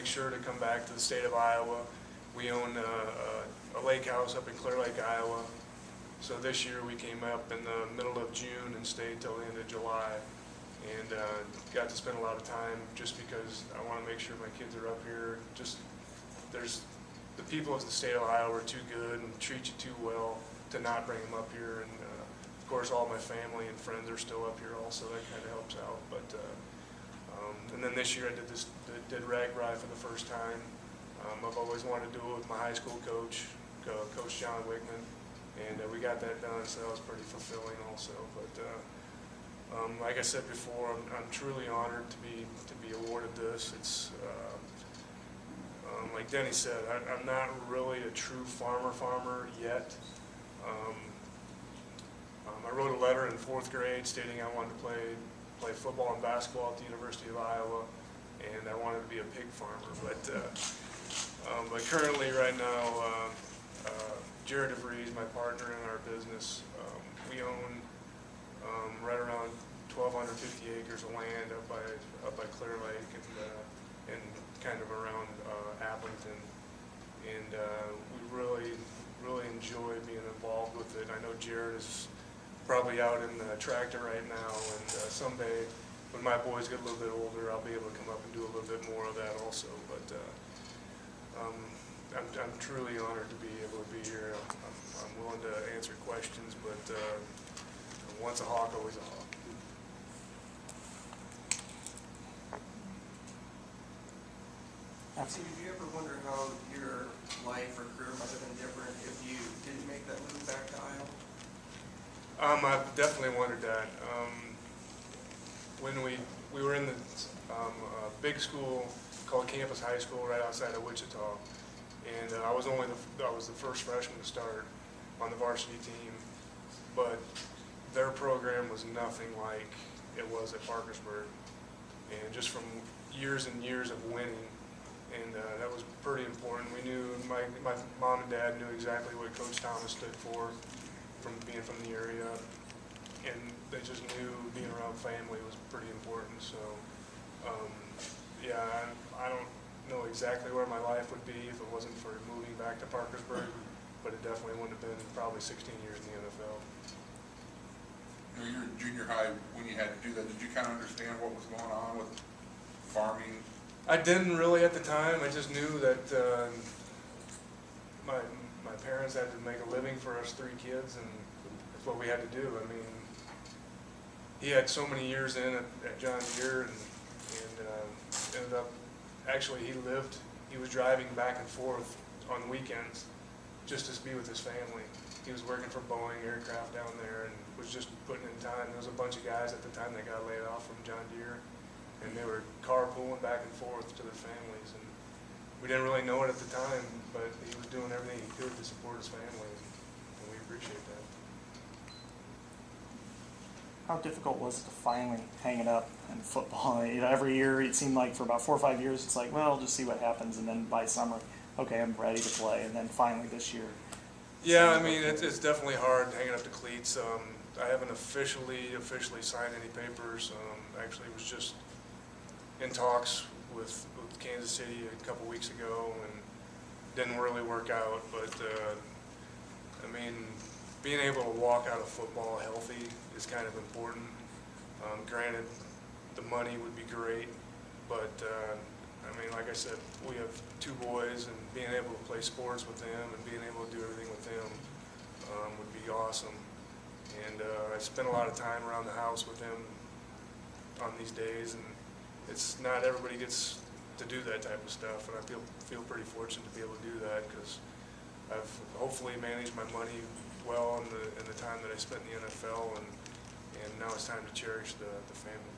sure to come back to the state of Iowa. We own a lake house up in Clear Lake, Iowa. So this year we came up in the middle of June and stayed till the end of July, and got to spend a lot of time just because I want to make sure my kids are up here. Just the people of the state of Iowa are too good and treat you too well to not bring them up here, and of course all my family and friends are still up here also. That kind of helps out. But and then this year I did RAGBRAI for the first time. I've always wanted to do it with my high school coach, Coach John Wiegmann, and we got that done, so that was pretty fulfilling also. But like I said before, I'm truly honored to be awarded this. It's like Denny said, I'm not really a true farmer yet. I wrote a letter in 4th grade stating I wanted to play football and basketball at the University of Iowa, and I wanted to be a pig farmer. But currently, right now, Jared DeVries, my partner in our business, we own right around 1,250 acres of land up by Clear Lake and kind of around Appleton, and we really enjoy being involved with it. I know Jared is probably out in the tractor right now, and someday when my boys get a little bit older, I'll be able to come up and do a little bit more of that also. But I'm truly honored to be able to be here. I'm willing to answer questions, but once a hawk, always a hawk. So did you ever wonder how your life or career might have been different if you didn't make that move back to Iowa? I've definitely wondered that. When we were in the big school called Campus High School right outside of Wichita, and I was the first freshman to start on the varsity team, but their program was nothing like it was at Parkersburg, and just from years and years of winning. And that was pretty important. We knew, my mom and dad knew exactly what Coach Thomas stood for, from being from the area, and they just knew being around family was pretty important. So, yeah, I don't know exactly where my life would be if it wasn't for moving back to Parkersburg, but it definitely wouldn't have been probably 16 years in the NFL. You know, you were in junior high when you had to do that. Did you kind of understand what was going on with farming? I didn't really at the time. I just knew that my parents had to make a living for us 3 kids, and that's what we had to do. I mean, he had so many years in at John Deere, and ended up, actually he was driving back and forth on weekends just to be with his family. He was working for Boeing Aircraft down there and was just putting in time. There was a bunch of guys at the time that got laid off from John Deere, and they were carpooling back and forth to their families, and we didn't really know it at the time, but he was doing everything he could to support his family, and we appreciate that. How difficult was it to finally hang it up in football? You know, every year it seemed like for about 4 or 5 years it's like, well, just see what happens, and then by summer, okay, I'm ready to play, and then finally this year. Yeah, I mean, it's definitely hard hanging up the cleats. I haven't officially signed any papers. Actually, was just in talks with Kansas City a couple weeks ago, and didn't really work out. But I mean, being able to walk out of football healthy is kind of important. Granted, the money would be great, but I mean, like I said, we have 2 boys, and being able to play sports with them and being able to do everything with them would be awesome. And I spent a lot of time around the house with them on these days, and it's not everybody gets to do that type of stuff, and I feel pretty fortunate to be able to do that because I've hopefully managed my money well in the time that I spent in the NFL, and now it's time to cherish the family.